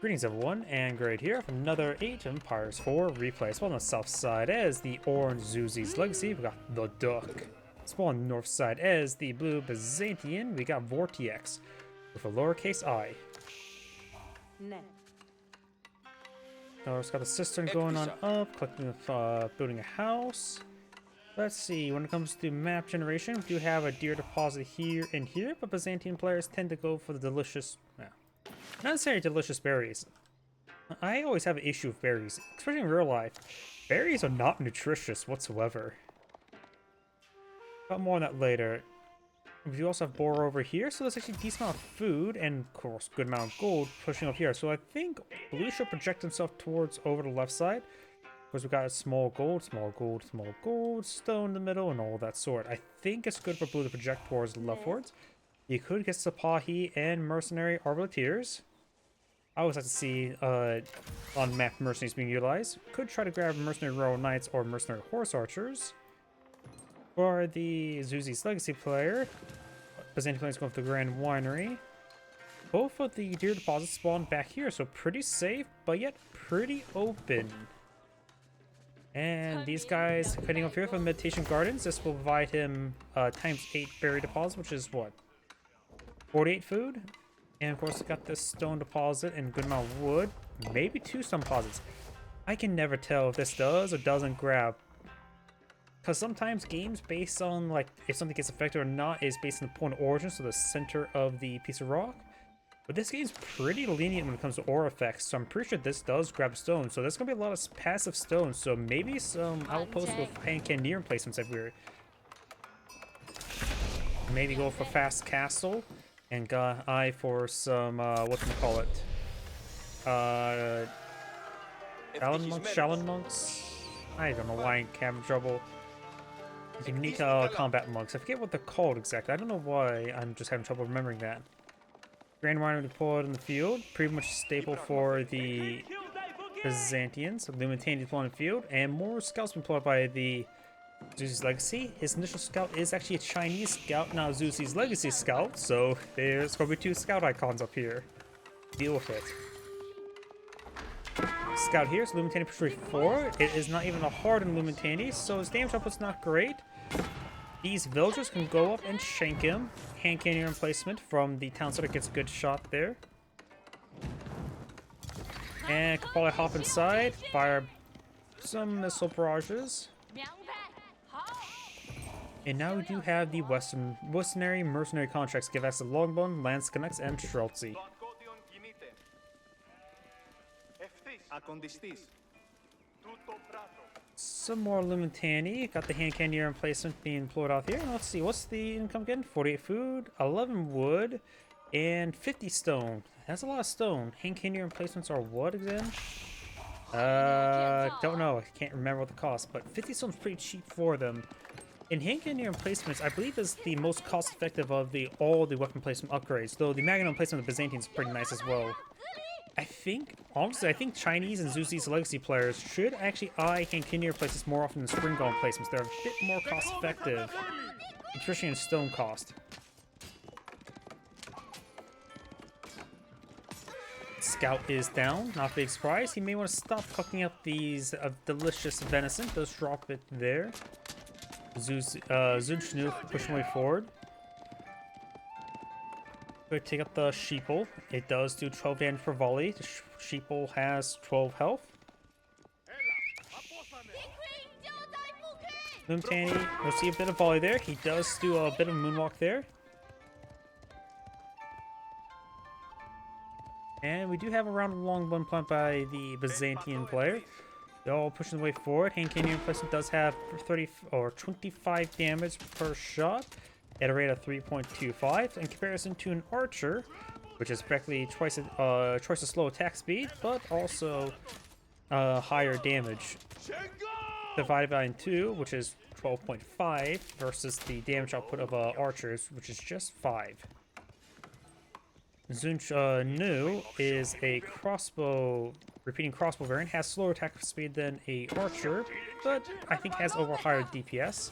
Greetings everyone, and Great here for another Age of Empires 4 replay. Spawn on the south side as the orange Zuzi's Legacy, we got the Duck. Spawn on the north side as the blue Byzantine, we got VortiX with a lowercase I. It's got a cistern going on up, collecting, building a house. Let's see, when it comes to map generation, we do have a deer deposit here and here, but Byzantine players tend to go for the delicious, not necessarily delicious berries. I always have an issue with berries, especially in real life. Berries are not nutritious whatsoever. But more on that later. We do also have boar over here, so there's actually a decent amount of food and, of course, good amount of gold pushing up here. So I think blue should project himself towards over the left side. Of course, we got a small gold, stone in the middle, and all that sort. I think it's good for blue to project towards the leftwards. You could get Sipahi and mercenary arbaletiers. I always like to see on map mercenaries being utilized. Could try to grab mercenary royal knights or mercenary horse archers. For the Zuzi's Legacy player, Byzantine player is going for the Grand Winery. Both of the deer deposits spawn back here, so pretty safe, but yet pretty open. And these guys heading up here for Meditation Gardens. This will provide him ×8 berry deposit, which is what? 48 food? And of course, got this stone deposit and a good amount of wood. Maybe 2 stone deposits. I can never tell if this does or doesn't grab. Because sometimes games based on like if something gets affected or not is based on the point of origin, so the center of the piece of rock. But this game's pretty lenient when it comes to aura effects, so I'm pretty sure this does grab stone. So there's gonna be a lot of passive stones, so maybe some outposts with cannoneer emplacements everywhere. Maybe go for fast castle and got eye for some whatchamacallit? Shaolin monks? I don't know why I'm having trouble. Unique combat monks. I forget what they're called exactly. I don't know why I'm just having trouble remembering that. Grand Winery deployed in the field. Pretty much staple for the Byzantines. Byzantines deployed in the field. And more scouts deployed by the Zuzi's Legacy. His initial scout is actually a Chinese scout, not a Zuzi's Legacy scout. So there's going to be 2 scout icons up here. Deal with it. Scout here, so Lumitani push rate 4. It is not even a hardened Lumitani, so his damage output's not great. These villagers can go up and shank him. Hand cannon emplacement from the town center gets a good shot there. And can probably hop inside, fire some missile barrages. And now we do have the mercenary contracts give us the Longbone, Lance Connects, and Streltsy. Some more Lumitani. Got the hand cannoneer emplacement being employed off here. Let's see, what's the income again? 48 food, 11 wood, and 50 stone. That's a lot of stone. Hand cannoneer emplacements are what again? Don't know. I can't remember what the cost, but 50 stone's pretty cheap for them. And hand cannoneer emplacements, I believe, is the most cost-effective of all the weapon placement upgrades. Though the magnet emplacement of the Byzantines is pretty nice as well. Honestly, I think Chinese and Zuzi's Legacy players should actually eye hand cannoneer placements more often than spring golem placements. They're a bit more cost-effective, especially in stone cost. Scout is down, not a big surprise. He may want to stop cooking up these delicious venison. Does drop it there. Zunchnu pushing way forward. Take up the sheeple. It does do 12 damage per volley. The sheeple has 12 health. Lumitani, we'll see a bit of volley there. He does do a bit of moonwalk there. And we do have a round of longbone plant by the Byzantine player. They're all pushing the way forward. Hand cannoneer placement does have 30 or 25 damage per shot at a rate of 3.25 in comparison to an archer, which is practically twice as slow attack speed, but also higher damage. Divided by 2, which is 12.5, versus the damage output of archers, which is just 5. Zunchnu is a repeating crossbow variant, has slower attack speed than a archer, but I think has over higher DPS.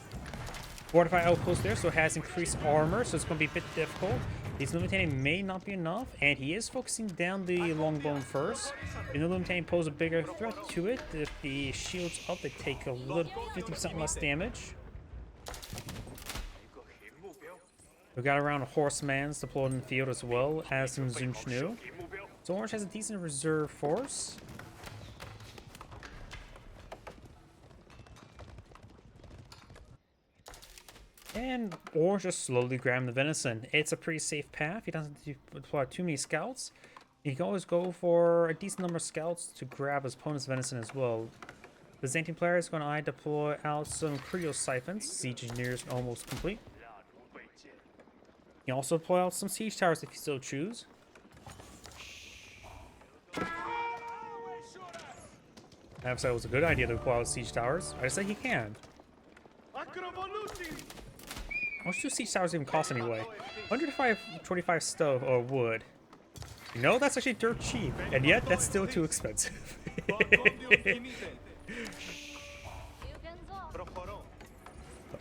Fortified outpost there, so it has increased armor, so it's going to be a bit difficult. These Lumitani may not be enough, and he is focusing down the Longbone first. The Lumitani pose a bigger threat to it. If the shield's up, they take a little 50% less damage. We got around horsemans deployed in the field as well as some Zunchnu. So Orange has a decent reserve force. And Orange just slowly grabbing the venison. It's a pretty safe path. He doesn't have to deploy too many scouts. You can always go for a decent number of scouts to grab his opponent's venison as well. The Byzantine player is going to deploy out some Creo siphons. Siege engineers almost complete. You can also deploy out some siege towers if you so choose. I have said it was a good idea to deploy out siege towers. I said he can. How much do siege towers even cost anyway? 125 stove or wood. No, that's actually dirt cheap, and yet that's still too expensive.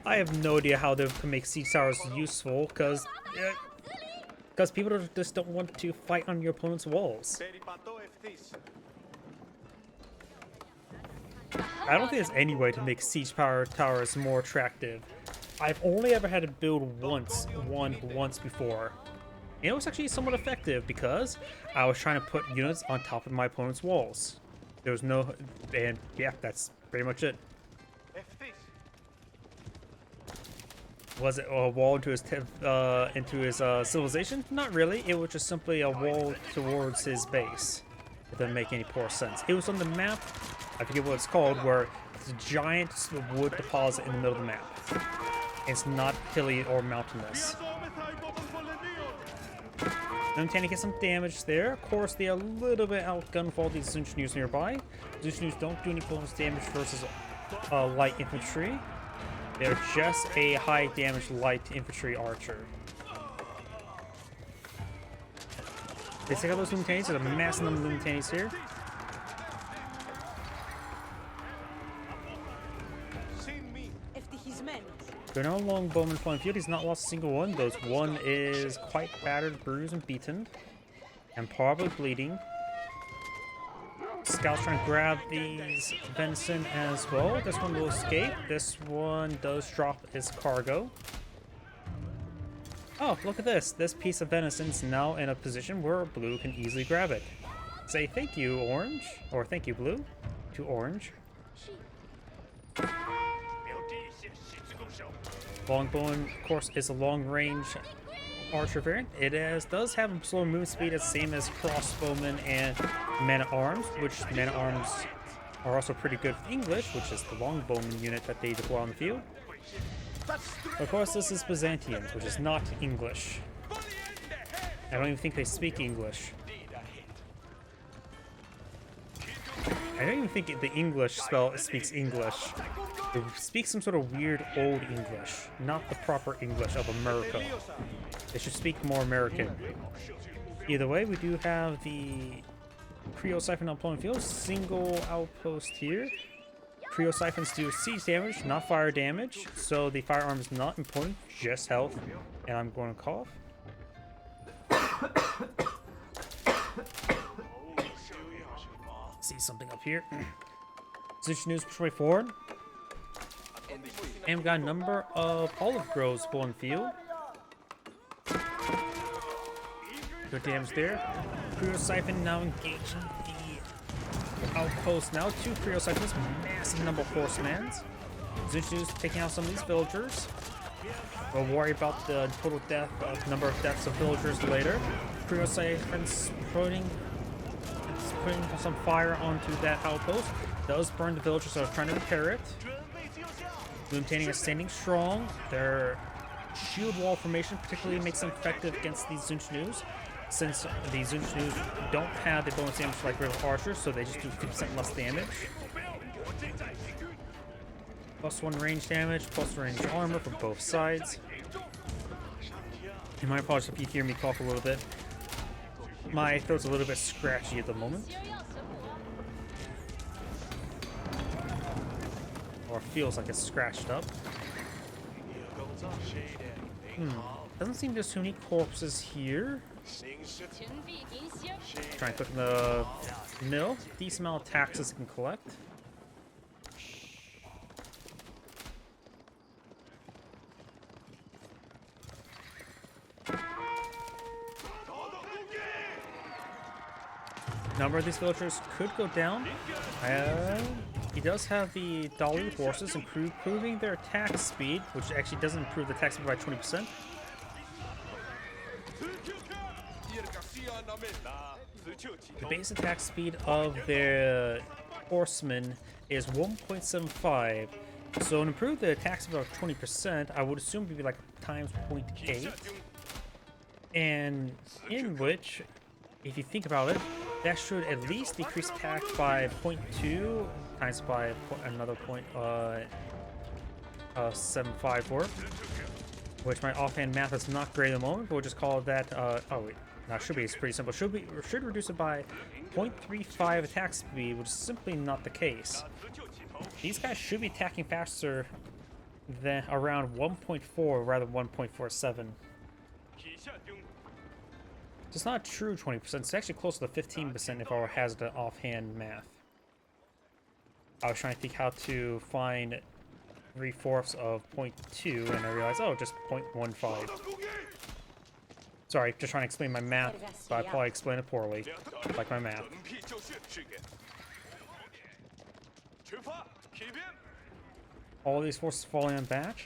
I have no idea how they can make siege towers useful, because people just don't want to fight on your opponent's walls. I don't think there's any way to make siege power towers more attractive. I've only ever had to build one once before. And it was actually somewhat effective because I was trying to put units on top of my opponent's walls. There was no, and yeah, that's pretty much it. Was it a wall into his civilization? Not really. It was just simply a wall towards his base. It doesn't make any poor sense. It was on the map. I forget what it's called, where it's a giant wood deposit in the middle of the map. It's not hilly or mountainous. Lumitani gets some damage there. Of course, they are a little bit outgunned for all these Zunchnus nearby. Zunchnus don't do any bonus damage versus light infantry. They're just a high damage light infantry archer. They take out those Lumitanis. There's a massive number of Lumitanis here. They're no longbowman flying field. He's not lost a single one. Those one is quite battered, bruised, and beaten. And probably bleeding. Scouts trying to grab these venison as well. This one will escape. This one does drop his cargo. Oh, look at this. This piece of venison is now in a position where blue can easily grab it. Say thank you, orange. Or thank you, blue. To orange. Longbowman, of course, is a long-range archer variant. It does have a slower movement speed, as same as crossbowmen and men-at-arms, which men-at-arms are also pretty good for English, which is the longbowman unit that they deploy on the field. Of course, this is Byzantines, which is not English. I don't even think they speak English. I don't even think the English speaks English. They speak some sort of weird old English, not the proper English of America. They should speak more American. Either way, we do have the Creo Siphon outplaying field, single outpost here. Creo Siphons do siege damage, not fire damage, so the firearm is not important, just health. And I'm going to cough. See something up here. Zunchnus push way forward. And we've got a number of olive groves pulling field. Good damage there. Creo Siphon now engaging the outpost now. 2 Creo Siphons, massive number of horsemen. Zunchnus taking out some of these villagers. We'll worry about the total number of deaths of villagers later. Creo Siphons putting some fire onto that outpost. Does burn the villagers, so I was trying to repair it. Lumitani is standing strong. Their shield wall formation particularly makes them effective against these Zunchnus, since the Zunchnus don't have the bonus damage like regular archers, so they just do 50% less damage. +1 range damage, +1 range armor from both sides. And my apologies if you hear me cough a little bit. My throat's a little bit scratchy at the moment. Or feels like it's scratched up. Doesn't seem there's too many corpses here. Try and click the mill. Decent amount of taxes you can collect. Number of these villagers could go down. He does have the Dalu horses, improving their attack speed, which actually doesn't improve the attack speed by 20%. The base attack speed of their horsemen is 1.75. So to improve the attack speed by 20%, I would assume it would be like times 0.8. And in which, if you think about it, that should at least decrease attack by 0.2 times by another 0.754, which my offhand math is not great at the moment, but we'll just call that, oh wait, no, should be, it's pretty simple. Should reduce it by 0.35 attack speed, which is simply not the case. These guys should be attacking faster than around 1.4 rather than 1.47. It's not a true 20%, it's actually close to 15% if I has the offhand math. I was trying to think how to find 3/4 of 0.2 and I realized, oh, just 0.15. Sorry, just trying to explain my math, but I probably explained it poorly, like my math. All these forces falling on back.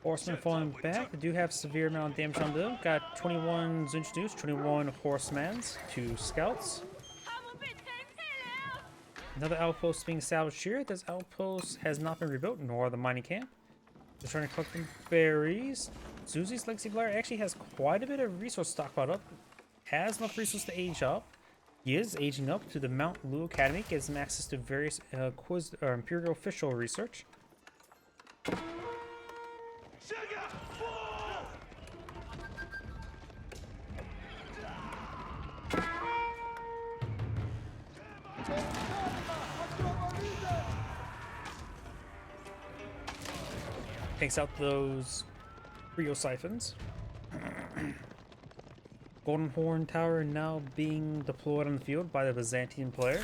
Horsemen falling back. They do have severe amount of damage on them. Got 21 Zunchus, 21 horsemans, 2 scouts. Another outpost being established here. This outpost has not been rebuilt, nor the mining camp. They're trying to collect some berries. Zuzi's Legacy Player actually has quite a bit of resource stockpiled up. Has enough resources to age up. He is aging up to the Mount Lu Academy. Gives him access to various Imperial official research. Takes out those Rio siphons. Golden Horn Tower now being deployed on the field by the Byzantine player.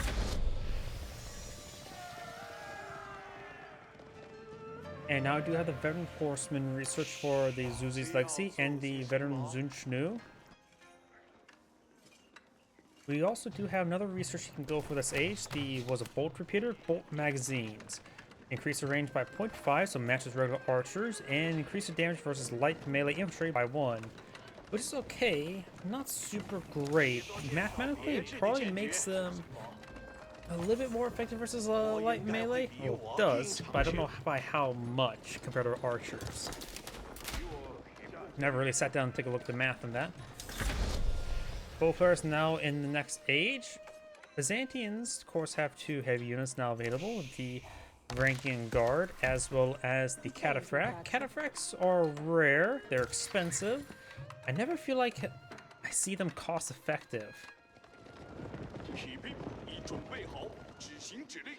And now I do have the Veteran Horseman research for the Zuzi's Legacy and the Veteran Zunchnu. We also do have another research you can go for this age. Was a bolt repeater, bolt magazines. Increase the range by 0.5, so matches regular archers, and increase the damage versus light melee infantry by 1. Which is okay, not super great. Mathematically, it probably makes them a little bit more effective versus light melee. Well, it does, but I don't know by how much compared to archers. Never really sat down and take a look at the math on that. Both players now in the next age. Byzantines, of course, have 2 heavy units now available. The Ranking Guard, as well as the Cataphract. Cataphracts are rare, they're expensive. I never feel like I see them cost effective.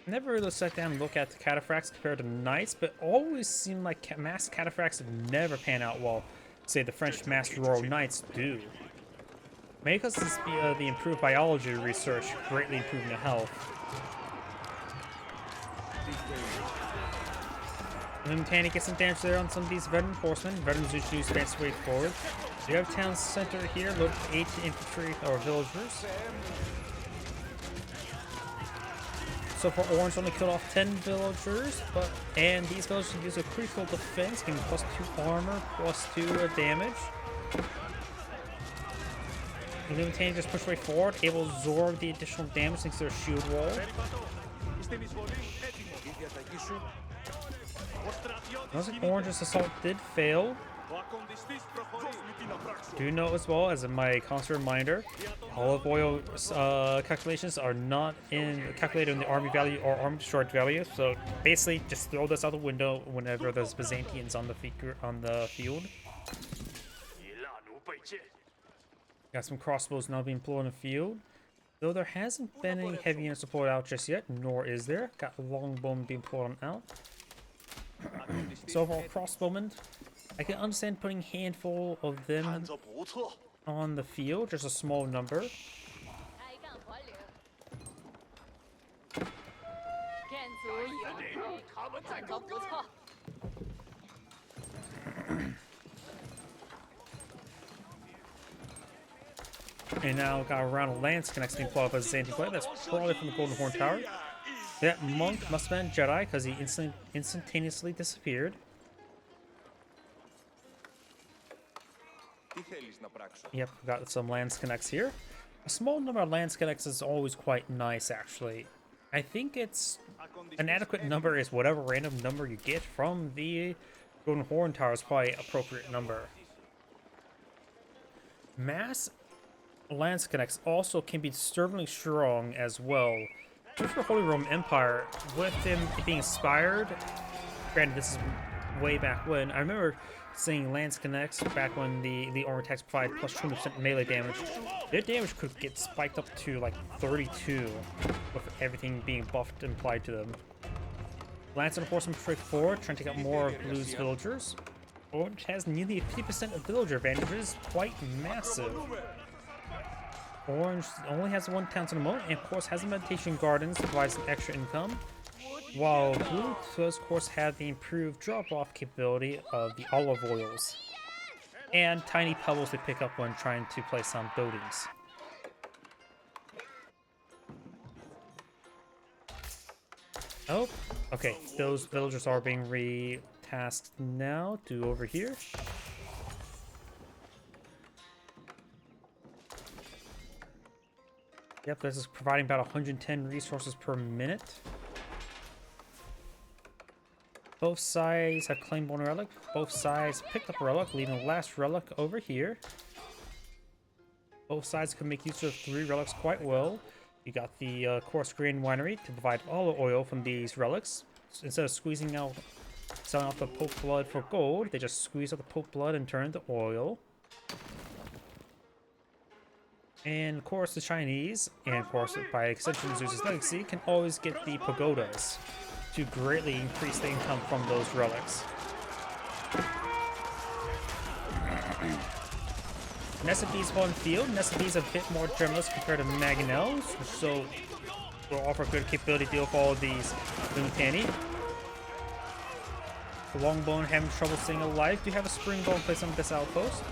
Never really sat down and look at the Cataphracts compared to Knights, but always seem like mass Cataphracts have never panned out well, say the French Master Royal Knights do. Maybe because it's the improved biology research greatly improving the health. Limtani gets some damage there on some of these veteran horsemen. Veteran Zuchu advance way forward. We have town center here, loaded with 8 infantry or villagers. So far, Orange only killed off 10 villagers, and these villagers use a critical defense, giving +2 armor, +2 damage. Limtani just pushed way forward, able to absorb the additional damage thanks to their shield wall. Orange's assault did fail. Do note as well, as my constant reminder, olive oil calculations are not calculated in the army value or army destroyed value. So basically, just throw this out the window whenever there's Byzantines on the field. Got some crossbows now being deployed in the field. Though there hasn't been any heavy units deployed out just yet, nor is there. Got longbowmen being pulled on out. So overall crossbowmen, I can understand putting a handful of them on the field, just a small number. And now got a round of lance connects being pulled up as a Byzantine player. That's probably from the Golden Horn Tower. That monk must have been Jedi because he instantaneously disappeared. Yep, got some lance connects here. A small number of lance connects is always quite nice, actually. I think it's an adequate number is whatever random number you get from the Golden Horn Tower is probably an appropriate number. Mass lance connects also can be disturbingly strong as well. Just for Holy Roman Empire, with him being inspired, granted this is way back when, I remember seeing lance connects back when the armor attacks provide plus 20% melee damage. Their damage could get spiked up to like 32 with everything being buffed and applied to them. Lance and Horseman straight forward, trying to take out more of Blue's villagers. Orange has nearly 50% of villager advantages, quite massive. Orange only has one town to the moment, and of course has the meditation gardens to provide some extra income. While Blue does of course have the improved drop-off capability of the olive oils. And tiny pebbles to pick up when trying to place on buildings. Oh, okay, those villagers are being re-tasked now to over here. Yep, this is providing about 110 resources per minute. Both sides have claimed one relic. Both sides picked up a relic, leaving the last relic over here. Both sides can make use of 3 relics quite well. You got the coarse grain winery to provide olive oil from these relics. So instead of selling out the Pope blood for gold, they just squeeze out the Pope blood and turn it into oil. And of course the Chinese, and of course by extension Zeus's legacy, can always get the pagodas to greatly increase the income from those relics. Nessabee's on field. Nessabee's a bit more generous compared to Maganel's, so will offer good capability to deal with all of these Limitani. The Longbone having trouble staying alive. Do you have a springbone placed on this outpost?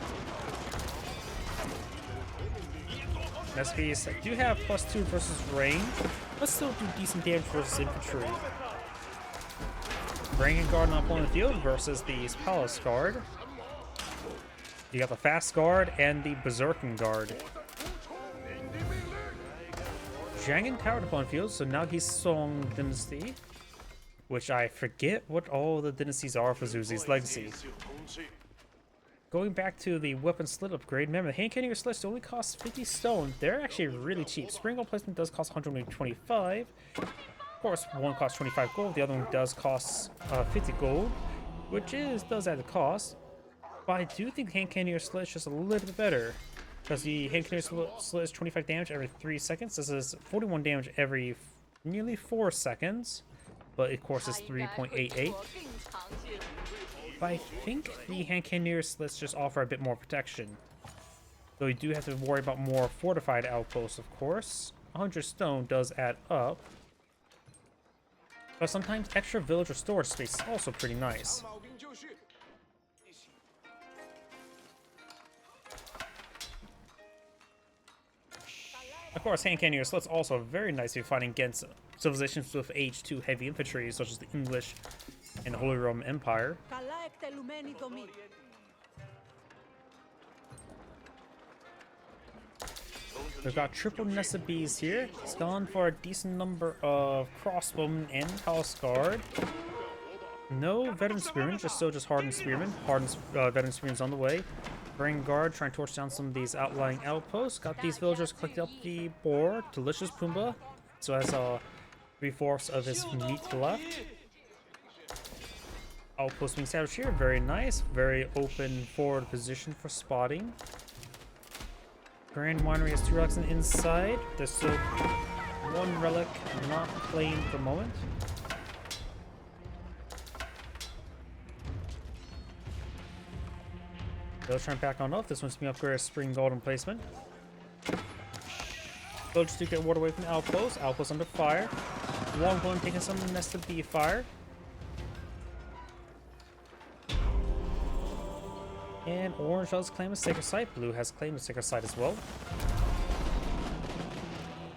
Nessabees do have +2 versus range, but still do decent damage versus infantry. Bringing guard up on the field versus the Palace Guard. You got the Fast Guard and the Berserking Guard. Zhangin towered upon field, so now he's Song Dynasty, which I forget what all the dynasties are for Zuzi's legacy. Going back to the weapon slit upgrade, remember the hand cannon slits only cost 50 stone. They're actually really cheap. Springle placement does cost 125. Of course, one costs 25 gold, the other one does cost 50 gold, which does add the cost. But I do think the hand cannon slit is just a little bit better, because the hand cannon slit is 25 damage every 3 seconds. This is 41 damage every nearly 4 seconds, but of course it's 3.88. But I think the hand cannon slits just offer a bit more protection. Though you do have to worry about more fortified outposts, of course. 100 stone does add up. But sometimes extra villager storage space is also pretty nice. Of course, hand cannon slits also very nice if you're fighting against civilizations with age 2 heavy infantry, such as the English and the Holy Roman Empire. We've got triple Nessabees here. It's gone for a decent number of crossbowmen and Palace Guard. No veteran spearmen, just hardened spearmen. Hardened veteran spearmen's on the way. Bring guard, trying to torch down some of these outlying outposts. Got these villagers clicked up the board. Delicious Pumbaa. So has 3/4 of his meat left. Outpost being established here. Very nice. Very open forward position for spotting. Grand Winery has 2 relics on the inside. There's still 1 relic not claimed for the moment. They'll try and back on off. This one's being upgraded as Spring Golden placement. Villagers do get water away from the outpost. Outpost under fire. Longbow taking some nested bee fire. And orange does claim a sacred site. Blue has claimed a sacred site as well.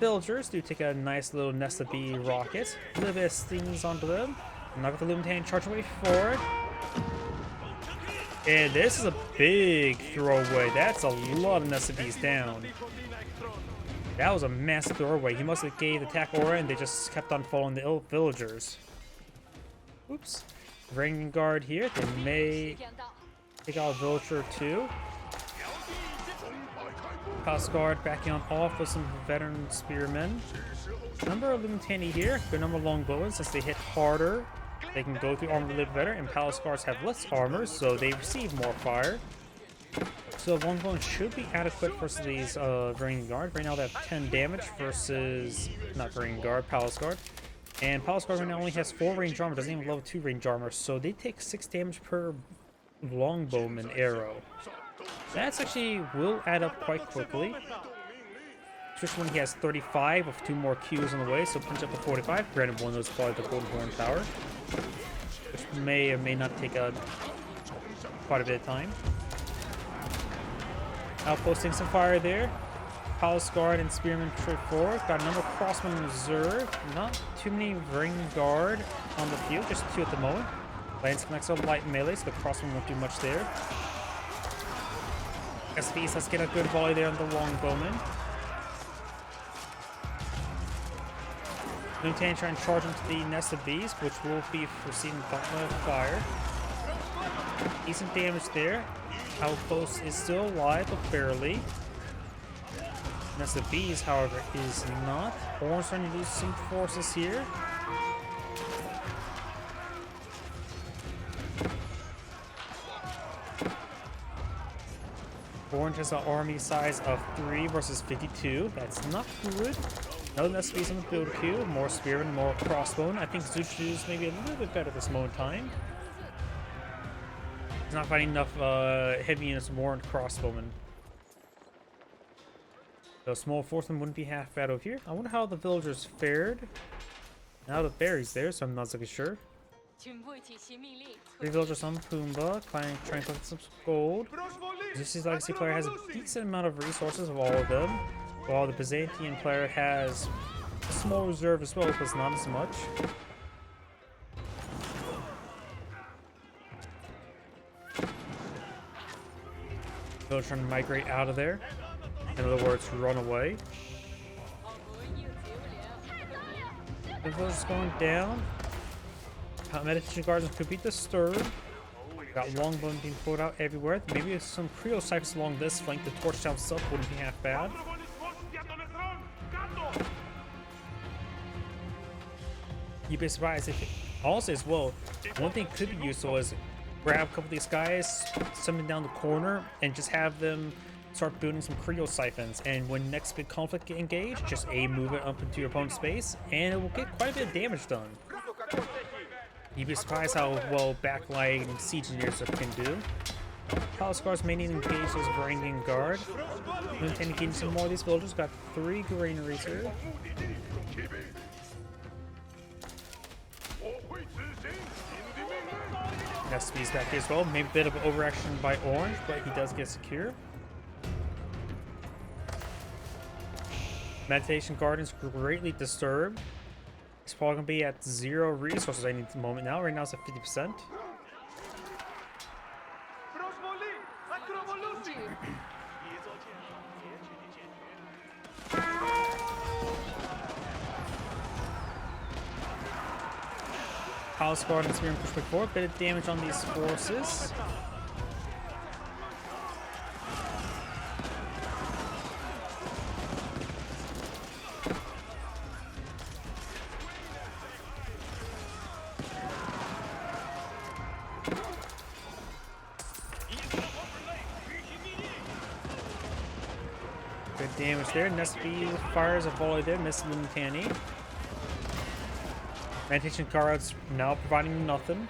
Villagers do take a nice little nested bee rocket. A little bit of stings onto them. Knock the Lumitan, charge away forward. And this is a big throwaway. That's a lot of nested bees down. That was a massive throwaway. He must have gave the attack aura and they just kept on following the villagers. Oops. Ranging guard here. They may take out a villager or 2. House guard backing on off with some veteran spearmen. Number of Lumitani here. Good number of longbowmen since they hit harder. They can go through armor a little better, and Palace Guards have less armor, so they receive more fire. So longbowmen should be adequate versus these Ranging Guard. Right now they have 10 damage versus, not Ranging Guard, Palace Guard. And Palace Guard right now only has 4 range armor, doesn't even level 2 range armor, so they take 6 damage per longbowman arrow. That's actually will add up quite quickly. Especially when he has 35 with 2 more Qs on the way, so punch up to 45. Granted, one of those is probably the Golden Horn Tower, which may or may not take quite a bit of time. Outposting some fire there. Palace Guard and Spearmen straight forward. Got a number of Crossmen in reserve. Not too many Ring Guard on the field, just 2 at the moment. Lance connects up light melee, so the Crossmen won't do much there. SPs, let's get a good volley there on the Longbowman. Lumitan trying to charge into the nest of bees, which will be receiving Gauntlet of Fire. Decent damage there. Outpost is still alive, but barely. Nest of bees, however, is not. Orange trying to lose some forces here. Orange has an army size of 3 versus 52. That's not good. No nest of bees on the build queue. More spearmen, more crossbowmen. I think Zuchu's maybe a little bit better at this moment in time. He's not finding enough heavy units, more crossbowmen. So small forcemen wouldn't be half bad over here. I wonder how the villagers fared. Now the berry's there, so I'm not so sure. 3 villagers on Pumbaa, trying to collect some gold. Zeus's legacy player has a decent amount of resources of all of them, while the Byzantine player has a small reserve as well, but it's not as much. Villagers trying to migrate out of there. In other words, run away. The villagers going down. Meditation gardens could be disturbed. Got longbowmen being pulled out everywhere. Maybe some Creole ciphers along this flank. The torch down stuff wouldn't be half bad. You'd be surprised if it also as well. One thing could be useful is grab a couple of these guys, send them down the corner, and just have them start building some Creole siphons. And when next big conflict get engaged, just move it up into your opponent's space, and it will get quite a bit of damage done. You'd be surprised how well backlighting siege engineers can do. Palace Guards may need to engage those Varangian Guard. We intend to gain some more of these villagers. Got 3 granaries here. SP's back here as well. Maybe a bit of overaction by Orange, but he does get secure. Meditation Garden's greatly disturbed. He's probably going to be at 0 resources any moment now. Right now it's at 50%. Palace Guard and Spearman push quick forward. Bit of damage on these forces. damage there. Nesby fires a volley there, misses Lumitani. Meditation cards now providing nothing.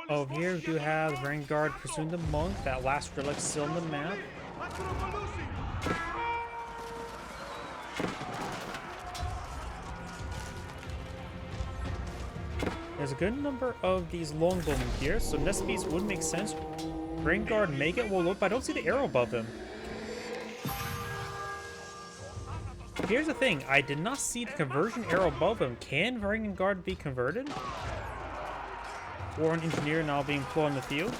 Over here, we do have Vanguard pursuing the monk. That last relic still on the map. There's a good number of these longbowmen here, so Nesby's would make sense. Vanguard may get walled up, but I don't see the arrow above him. Here's the thing, I did not see the conversion arrow above him. Can Vanguard be converted? Or an engineer now being employed in the field?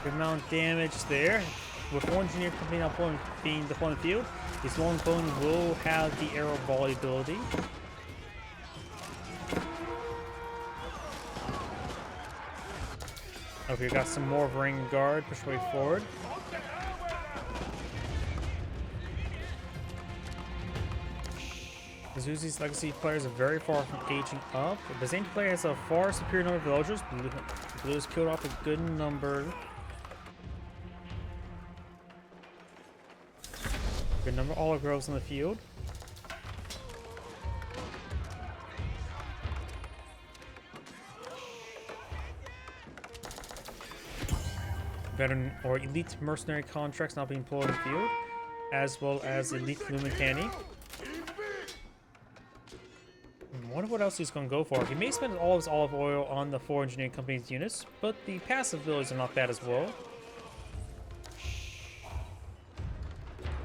Good amount of damage there. With one engineer company now being deployed in the field, his longbowmen will have the arrow volley ability. Okay, we got some more Vanguard, push way forward. Zuzi's legacy players are very far from aging up. The Byzantine player has a far superior number of villagers. Blue has killed off a good number. Good number of olive groves in the field. Veteran or elite mercenary contracts now being employed in the field, as well as elite Lumitani. I wonder what else he's going to go for. He may spend all of his olive oil on the 4 engineering company's units, but the passive abilities are not bad as well.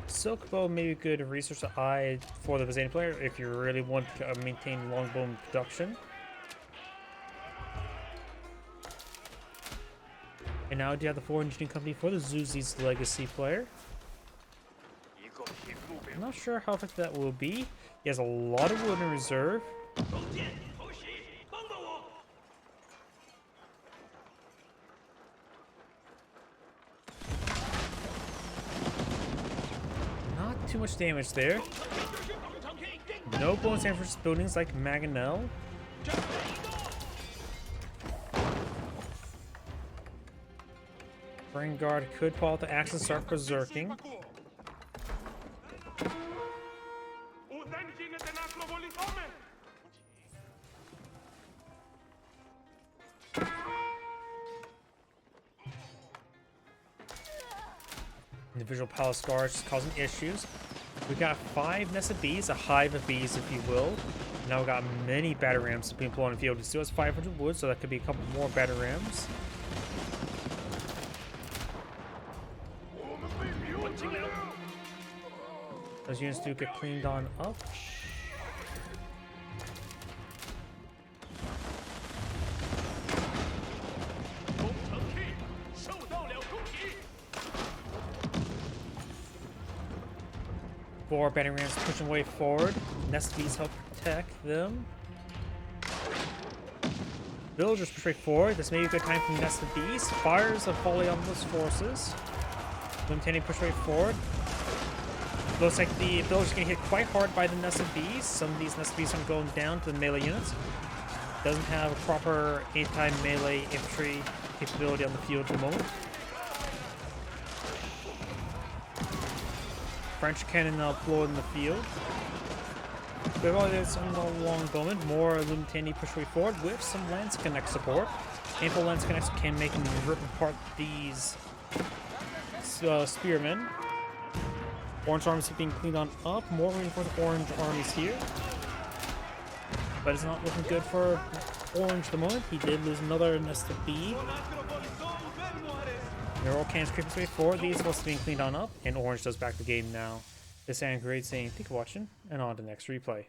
Silk bow may be a good research eye for the Byzantine player if you really want to maintain longbow production. And now do you have the 4 engineering company for the Zuzi's legacy player. I'm not sure how effective that will be. He has a lot of wood in reserve. Not too much damage there. No bonus damage for buildings like Mangonel. Vanguard could pull out the axe and start berserking. Individual palace guards causing issues. We got 5 nested bees, a hive of bees, if you will. Now we got many batter rams being employed in the field. It still has 500 wood, so that could be a couple more batter rams. Those units do get cleaned on up. Four battering rams pushing way forward. Nest bees help protect them. Villagers push way forward. This may be a good time for nested bees. Fires a volley on those forces. Lumitani push way forward. Looks like the villagers are getting hit quite hard by the nested bees. Some of these nested bees are going down to the melee units. Doesn't have a proper anti-melee infantry capability on the field at the moment. French cannon now deployed in the field. We've already some long bowmen. More Lumitani push way forward with some Lance Connect support. Ample Lance Connects can make them rip apart these spearmen. Orange armies being cleaned on up. More reinforced orange armies here. But it's not looking good for orange at the moment. He did lose another nested bee. They're all cannons creeping straight forward. These supposed to be cleaned on up, and orange does back the game now. This is great saying thank you for watching, and on to the next replay.